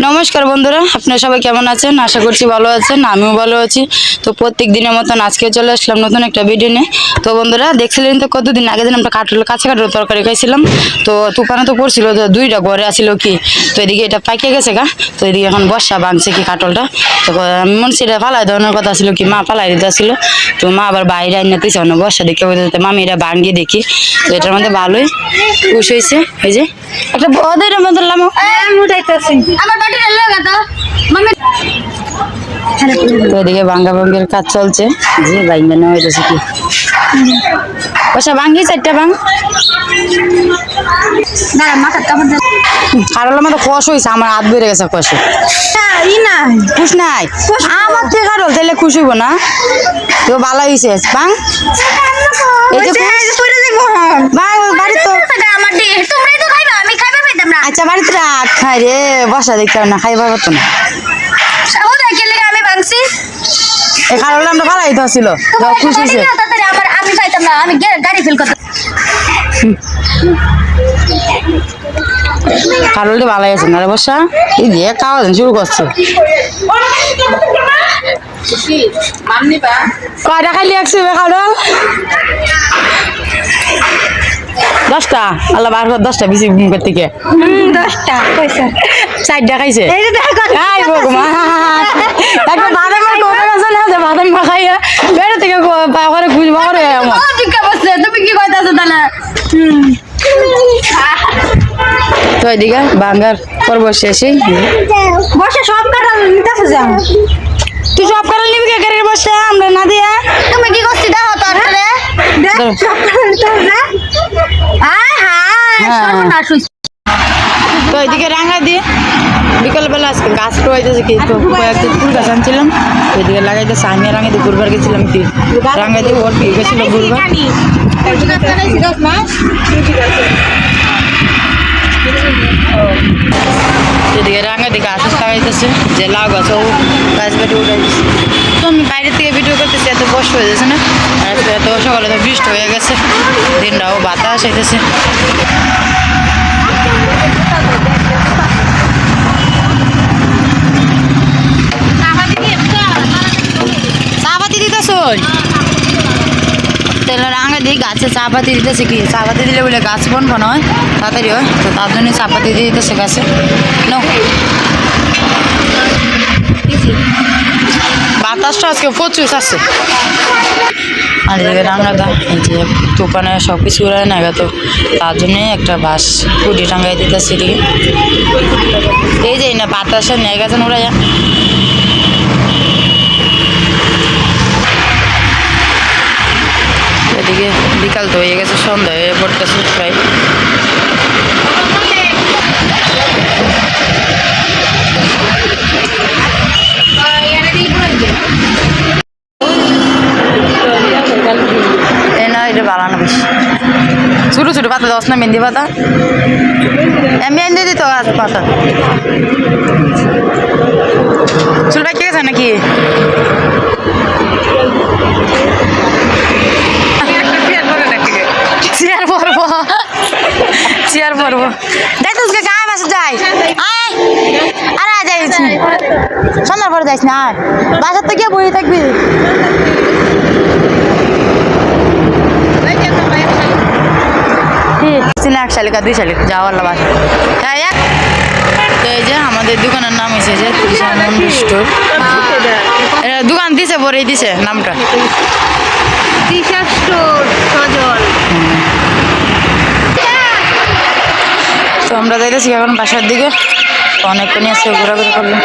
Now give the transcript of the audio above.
নমস্কার বন্ধুরা, আপনারা সবাই কেমন আছেন? আশা করছি ভালো আছেন, আমিও ভালো আছি। তো প্রত্যেক দিনের মতন আজকে চলে আসলাম নতুন একটা ভিডিও নিয়ে। তো বন্ধুরা দেখছিলেন তো কতদিন আগে দিন আমরা কাঁচা কাঠের তরকারি খাইছিলাম। তো তুফানে তো পড়ছিল, তো দুইটা ঘরে আসিল কি, তো এদিকে এটা পাইকে গেছে গা, তো এদিকে এখন বর্ষা ভাঙছে কি কাটলটা। তো আমি মনে সেটা ফালাই দেওয়ানোর কথা ছিল কি, মা ফালাই দিতে আসছিল। তো মা আবার বাইরে আনতেছে অন্য বর্ষা দেখে মামি এটা ভাঙিয়ে দেখি। তো এটার মধ্যে ভালোই খুশ হয়েছে। এই যে একটা ওদের মধ্যে লামো তো এদিকে ভাঙ্গা ভাঙ্গের কাজ চলছে, যে বাইঙ্গা নেওয়া হইতেছে কি পয়সা ভাঙ্গি চারটা ভাঙ কারোর মতো কষ হয়েছে, আমার হাত বেড়ে গেছে কষে খুশ নাই আমার থেকে কারো তাহলে খুশ হইব না। তো ভালো হয়েছে ভাঙ এই যে বাড়ি তো আচ্ছা বাড়িতে রাখ খাই রে, বসা দেখতে না খাইবার হতো না। এই কারণে আমরা ভালো হইতে ছিল খুশ হয়েছে। কারোলে ভালো আছে না রে বসা, এই দিয়ে খাওয়া শুরু করছে। কয়টা খাইলে একশো কারণ 10টা আল্লাহ বার 10টা বেশি মুখের থেকে 10টা পয়সা 4টা খাইছে। বাদাম খাইয়া বেড়ে থেকে খুঁজবো করে তুমি কি কইতাছো তাহলে। তো এদিকে বাঙ্গার পর্ব শেষে বসে সব কাটা নিতেছে যা তুই সব কাটা নিবি কে করে বসে আমরা না দিয়া তুমি কি করছিস দেখো তো আসলে সব কাটা নিতেছে যা আয় হায় সর্বনাশ হইছে। তো এদিকে রাঙা দিয়ে বিকালবেলা আজকে গাছ রয়েছে কি, তো কয়েকটা ফুল গাছ আনছিলাম ওইদিকে লাগাইতেছে। আমি রাঙা দিয়ে ঘুরবার গেছিলাম কি রাঙা দিয়ে ওর বিয়ে গেছিল ঘুরবার। এদিকে রাঙা দিয়ে গাছ লাগাইতেছে, যে লাউ গাছ ও গাছ বেটে উঠাইতেছে। তো আমি বাইরে থেকে ভিডিও করতেছি, এত কষ্ট হয়ে যাচ্ছে না। আর এত সকালে তো বৃষ্টি হয়ে গেছে, দিনটাও বাতাস আইতেছে। চাপাতি দিতেছ তেল রাঙা দিয়ে গাছে চাপাতি দিতেছে কি, চাপাতি দিলে বলে গাছ বনবো নয় তাড়াতাড়ি হয়, তো তার জন্য চাপাতি দিয়ে দিতেছে গাছে। বাতাসটা আজকে প্রচুর আছে। আর এদিকে রান্নাটা এই যে দোকানে সব কিছু উড়ায় না তো তার জন্যই একটা বাস কুটি টাঙ্গাই দিতেছে এদিকে। এই যে না বাতাসে নিয়ে গেছেন উড়াইয়া। এদিকে বিকাল তো হয়ে গেছে, সন্ধ্যা হয়ে পড়তেছে প্রায়। এটা বাড়ানো বেশি ছোটো ছোটো পাতা দশ না মেহেন্দি পাতা, মেহেন্দি দিত পাতা চুল পাইকে গেছে নাকি। চেয়ার পরবো চেয়ার পরবো দেখ তো গায়ে মাসে যাই আরে যাই সন্ধ্যার পরে যাইস না বাজার তো গিয়ে বই থাকবি। এক শালিকা 2 শালিক যাওয়ার বাসা। এই যে আমাদের দোকানের নাম হয়েছে যে স্টোর, দোকান দিছে পরেই দিছে নামটা তো আমরা যাইতেছি এখন বাসার দিকে, অনেকক্ষণ আছে ঘোরাঘুরি করলাম।